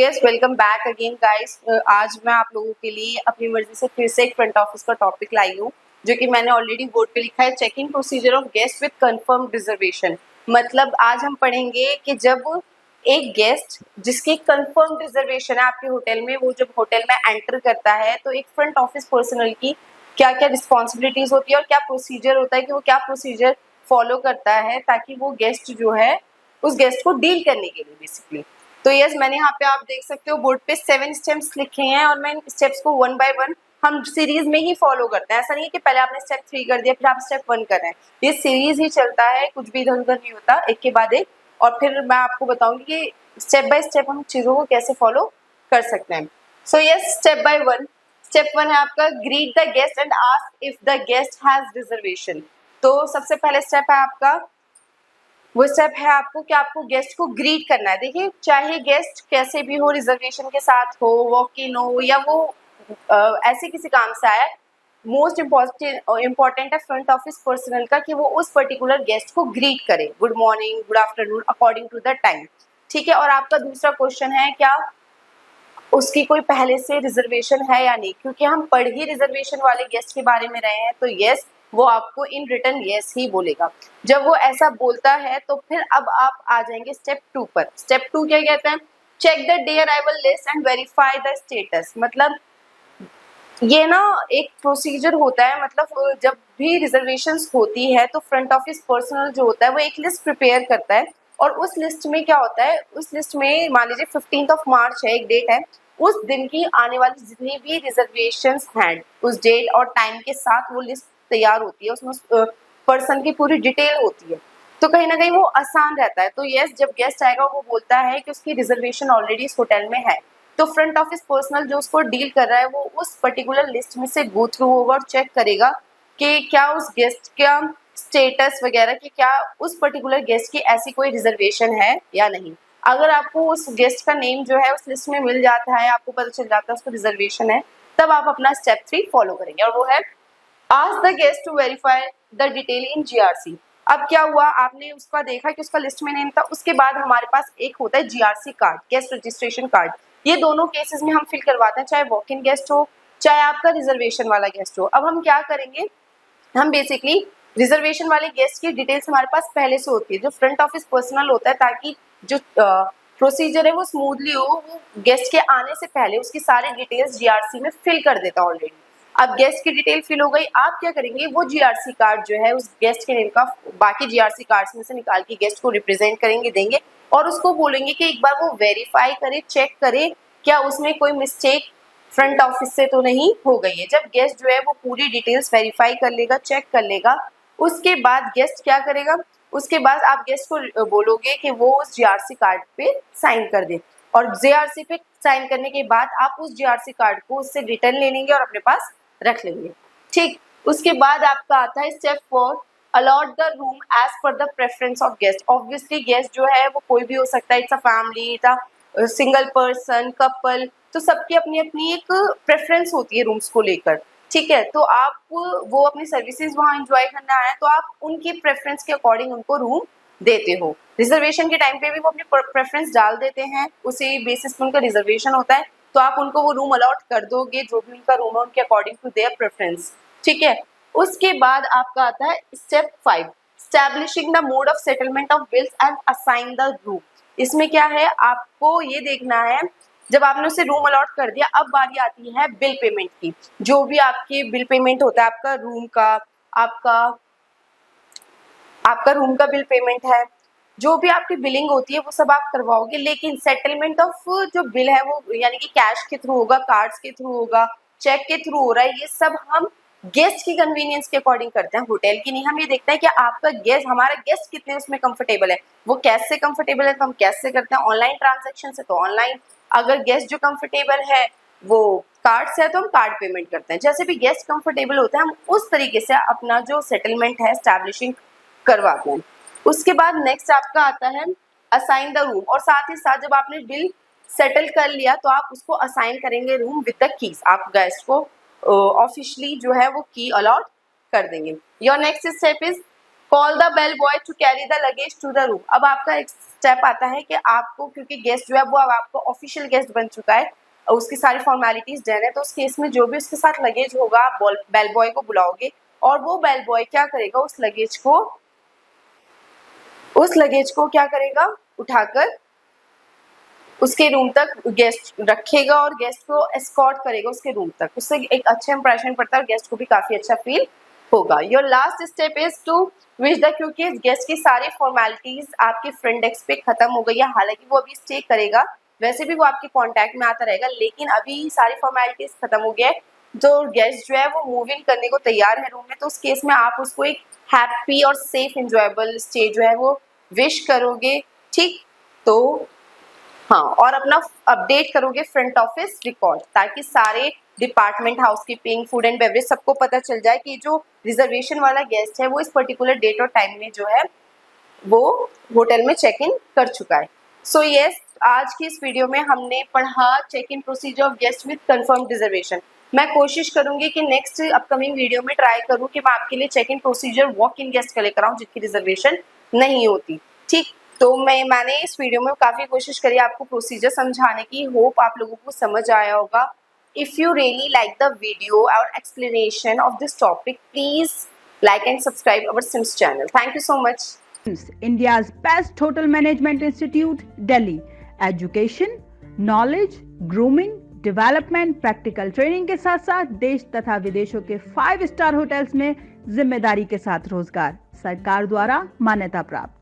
Yes, welcome back again guys. आज मैं आप लोगों के लिए अपनी मर्जी से फिर से एक फ्रंट ऑफिस का टॉपिक लाई हूँ, जो कि मैंने ऑलरेडी बोर्ड पे लिखा है, checking procedure of guest with confirm reservation. मतलब आज हम पढ़ेंगे कि जब एक गेस्ट जिसकी कंफर्म रिजर्वेशन है आपके होटल में, वो जब होटल में एंटर करता है तो एक फ्रंट ऑफिस पर्सनल की क्या क्या रिस्पॉन्सिबिलिटीज होती है और क्या प्रोसीजर होता है कि वो क्या प्रोसीजर फॉलो करता है ताकि वो गेस्ट जो है उस गेस्ट को डील करने के लिए बेसिकली। तो यस, मैंने यहाँ पे आप देख सकते हो बोर्ड पे 7 स्टेप्स लिखे हैं और मैं इन स्टेप्स को वन बाय वन हम सीरीज में ही फॉलो करते हैं। ऐसा नहीं है कि पहले आपने स्टेप 3 कर दिया फिर आप स्टेप 1 कर रहे हैं, ये सीरीज ही चलता है, कुछ भी इधर उधर नहीं होता, एक के बाद एक। और फिर मैं आपको बताऊंगी कि स्टेप बाय स्टेप हम चीजों को कैसे फॉलो कर सकते हैं। So yes, step by one. Step 1 है आपका greet the guest and ask if the guest has reservation. तो सबसे पहले स्टेप है आपका, वो स्टेप है आपको कि आपको गेस्ट को ग्रीट करना है। देखिए, चाहे गेस्ट कैसे भी हो, रिजर्वेशन के साथ हो, वॉक इन हो, या वो ऐसे किसी काम से आया, मोस्ट इम्पॉर्टेंट है फ्रंट ऑफिस पर्सनल का कि वो उस पर्टिकुलर गेस्ट को ग्रीट करे, good morning, good afternoon, according to the time. ठीक है। और आपका दूसरा क्वेश्चन है क्या उसकी कोई पहले से रिजर्वेशन है या नहीं, क्योंकि हम पढ़ ही रिजर्वेशन वाले गेस्ट के बारे में रहे हैं, तो यस, वो आपको इन रिटर्न यस ही बोलेगा। जब वो ऐसा बोलता है तो फिर अब आप आ जाएंगे स्टेप 2 पर। स्टेप 2 क्या कहते हैं? Check the day arrival list and verify the status. मतलब ये ना एक प्रोसीजर होता है, मतलब जब भी रिजर्वेशंस होती है तो फ्रंट ऑफिस पर्सनल जो होता है वो एक लिस्ट प्रिपेयर करता है, और उस लिस्ट में क्या होता है, उस लिस्ट में मान लीजिए 15 मार्च है, एक डेट है, उस दिन की आने वाली जितनी भी रिजर्वेशंस हैं उस डेट और टाइम के साथ वो लिस्ट तैयार होती है, उसमें पर्सन की पूरी डिटेल होती है, तो कहीं ना कहीं वो आसान रहता है। तो यस, जब गेस्ट आएगा वो बोलता है कि उसकी रिजर्वेशन ऑलरेडी इस होटल में है, तो फ्रंट ऑफिस पर्सनल जो उसको डील कर रहा है वो उस पर्टिकुलर लिस्ट में से गो थ्रू होगा और चेक करेगा कि क्या उस गेस्ट का स्टेटस वगैरह कि क्या उस पर्टिकुलर गेस्ट की ऐसी कोई रिजर्वेशन है या नहीं। अगर आपको उस गेस्ट का नेम जो है उस लिस्ट में मिल जाता है, आपको पता चल जाता है उसको रिजर्वेशन है, तब आप अपना स्टेप 3 फॉलो करेंगे, और वो है ask the guest to verify the detail in GRC. अब क्या हुआ, आपने उसका देखा कि उसका लिस्ट में नेम था, उसके बाद हमारे पास एक होता है GRC card, guest registration card. ये दोनों केसेस में हम फिल करवाते हैं, चाहे वॉक इन गेस्ट हो चाहे आपका रिजर्वेशन वाला गेस्ट हो। अब हम क्या करेंगे, हम बेसिकली रिजर्वेशन वाले गेस्ट की डिटेल्स हमारे पास पहले से होती है, जो फ्रंट ऑफिस पर्सनल होता है, ताकि जो प्रोसीजर है वो स्मूथली हो, वो गेस्ट के आने से पहले उसकी सारी डिटेल्स जीआरसी में फिल कर देता ऑलरेडी। अब गेस्ट की डिटेल फिल हो गई, आप क्या करेंगे, वो जीआरसी कार्ड जो है उस गेस्ट के नेम का बाकी जीआरसी कार्ड्स में से निकाल के गेस्ट को रिप्रेजेंट करेंगे, देंगे, और उसको बोलेंगे कि एक बार वो वेरीफाई करे, चेक करे क्या उसमें कोई मिस्टेक फ्रंट ऑफिस से तो नहीं हो गई है। जब गेस्ट जो है वो पूरी डिटेल्स वेरीफाई कर लेगा, चेक कर लेगा, उसके बाद गेस्ट क्या करेगा, उसके बाद आप गेस्ट को बोलोगे कि वो उस जीआरसी कार्ड पे साइन कर दे, और जीआरसी पे साइन करने के बाद आप उस जीआरसी कार्ड को उससे रिटर्न ले लेंगे और अपने पास रख लेंगे। ठीक, उसके बाद आपका आता है step 4, allot the room as per the preference of guest. Obviously guest जो है वो कोई भी हो सकता है, it's a family, it's a single person, couple, तो सबकी अपनी अपनी एक प्रेफरेंस होती है रूम्स को लेकर। ठीक है, तो आप वो अपनी सर्विसेज वहाँ एंजॉय करना है तो आप उनकी प्रेफरेंस के अकॉर्डिंग उनको रूम देते हो। रिजर्वेशन के टाइम पे भी वो अपनी प्रेफरेंस डाल देते हैं, उसी बेसिस पे उनका रिजर्वेशन होता है, तो आप उनको वो रूम अलॉट कर दोगे, जो भी उनका रूम है उनके अकॉर्डिंग टू देयर प्रेफरेंस। ठीक है, उसके बाद आपका आता है step 5, establishing the mode of settlement of bills and assign the room. इसमें क्या है, आपको ये देखना है, जब आपने उसे रूम अलॉट कर दिया, अब बारी आती है बिल पेमेंट की। जो भी आपकी बिल पेमेंट होता है, आपका रूम का, आपका रूम का बिल पेमेंट है, जो भी आपकी बिलिंग होती है वो सब आप करवाओगे, लेकिन सेटलमेंट ऑफ जो बिल है वो यानी कि कैश के थ्रू होगा, कार्ड्स के थ्रू होगा, चेक के थ्रू हो रहा है, ये सब हम गेस्ट की कन्वीनियंस के अकॉर्डिंग करते हैं, होटल की नहीं। हम ये देखते हैं कि आपका गेस्ट, हमारा गेस्ट कितने उसमें कंफर्टेबल है, वो कैश से कंफर्टेबल है तो हम कैश से करते हैं, ऑनलाइन ट्रांजेक्शन से तो ऑनलाइन, अगर गेस्ट जो कंफर्टेबल है वो कार्ड से है तो हम कार्ड पेमेंट करते हैं। जैसे भी गेस्ट कंफर्टेबल होता है हम उस तरीके से अपना जो सेटलमेंट है स्टैब्लिशिंग करवाते हैं। उसके बाद नेक्स्ट आपका आता है असाइन द रूम, और साथ ही साथ जब आपने बिल सेटल कर लिया तो आप उसको असाइन करेंगे रूम विद द कीज, आप गेस्ट को ऑफिशियली जो है वो की अलॉट कर देंगे। Your next step is call the bell boy to carry the luggage to the room. अब आपका एक स्टेप आता है कि आपको, क्योंकि गेस्ट जो है वो अब आपको ऑफिशियल गेस्ट बन चुका है और उसकी सारी फॉर्मेलिटीज डन है, तो उस केस में जो भी उसके साथ लगेज होगा आप बेल बॉय को बुलाओगे और वो बेल बॉय क्या करेगा, उस लगेज को क्या करेगा, उठाकर उसके रूम तक गेस्ट रखेगा और गेस्ट को एस्कॉर्ट करेगा उसके रूम तक। उससे एक अच्छा इंप्रेशन पड़ता है और गेस्ट को भी काफी अच्छा फील होगा। Your last step is to wish the, क्योंकि गेस्ट की सारी फॉर्मेलिटीज आपके फ्रंट डेस्क पे खत्म हो गई है। हालांकि वो अभी स्टे करेगा, वैसे भी वो आपके कॉन्टैक्ट में आता रहेगा, लेकिन अभी सारी फॉर्मेलिटीज खत्म हो गया है। जो गेस्ट जो है वो मूव इन करने को तैयार है रूम में, तो उस केस में आप उसको एक हैप्पी और सेफ इंजॉयबल स्टे जो है वो विश करोगे। ठीक, तो हाँ, और अपना अपडेट करोगे फ्रंट ऑफिस रिकॉर्ड, ताकि सारे department, housekeeping, food and beverage सबको पता चल जाए कि जो रिजर्वेशन वाला गेस्ट है वो इस पर्टिकुलर डेट और टाइम में जो है वो होटल में चेक इन कर चुका है। सो यस, आज की इस वीडियो में हमने पढ़ा check in procedure of guest with confirm reservation. मैं कोशिश करूंगी कि नेक्स्ट अपकमिंग वीडियो में ट्राई करूं कि मैं आपके लिए check in procedure walk in guest का लेकर आऊं जिनकी रिजर्वेशन नहीं होती। ठीक, तो मैंने इस वीडियो में काफ़ी कोशिश करी आपको प्रोसीजर समझाने की। होप आप लोगों को समझ आया होगा। If you really like the video और explanation of this topic, please like and subscribe our Sims channel. Thank you so much. India's best hotel management institute, Delhi. Education, knowledge, grooming, development, practical training के साथ साथ देश तथा विदेशों के 5 star hotels में जिम्मेदारी के साथ रोजगार, सरकार द्वारा मान्यता प्राप्त।